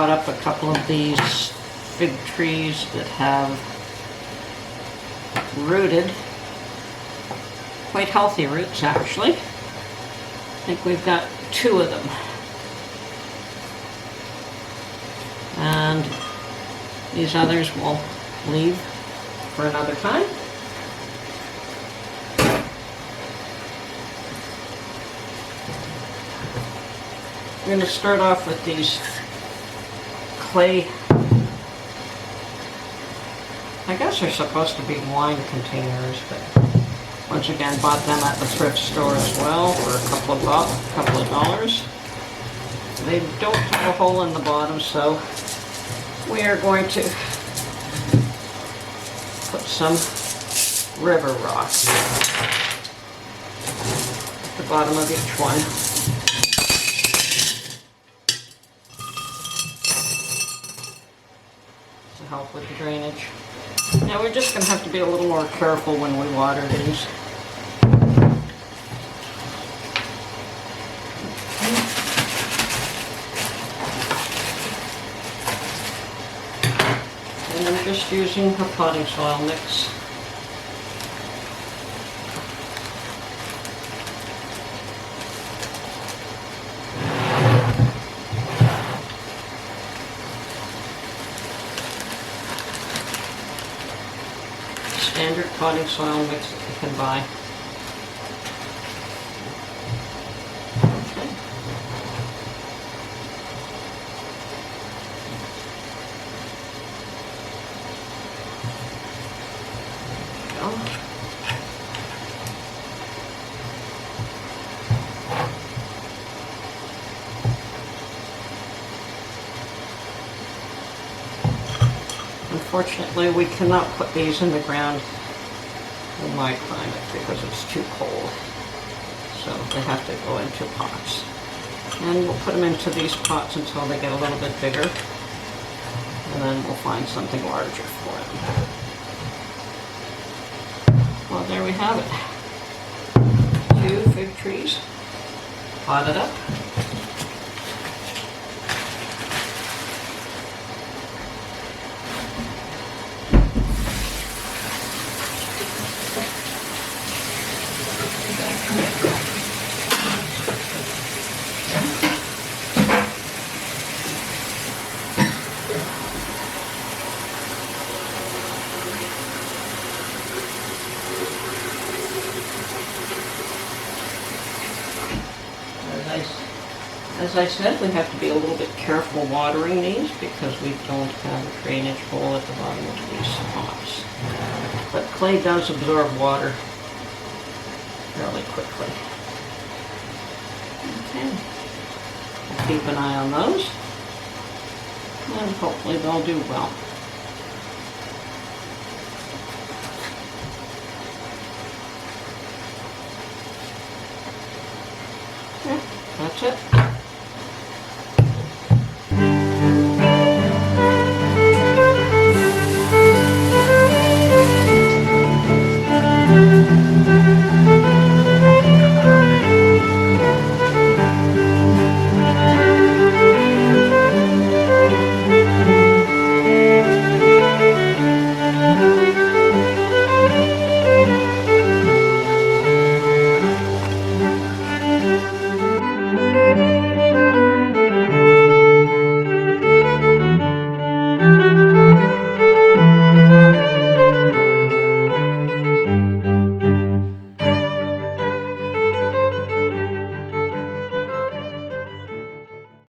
brought up a couple of these fig trees that have rooted. Quite healthy roots, actually. I think we've got 2 of them. And these others will leave for another time. I'm going to start off with these clay, I guess they're supposed to be wine containers, but once again bought them at the thrift store as well for a couple of dollars. They don't have a hole in the bottom, so we are going to put some river rock at the bottom of each one. To help with the drainage. Now we're just going to have to be a little more careful when we water these. And I'm just using a potting soil mix. Standard potting soil mix that you can buy. Okay. There we go. Unfortunately, we cannot put these in the ground in my climate because it's too cold. So they have to go into pots. And we'll put them into these pots until they get a little bit bigger. And then we'll find something larger for them. Well, there we have it. 2 fig trees potted up. As I said, we have to be a little bit careful watering these because we don't have a drainage hole at the bottom of these pots. But clay does absorb water fairly quickly. Okay, we'll keep an eye on those, and hopefully they'll do well. Yeah, that's it.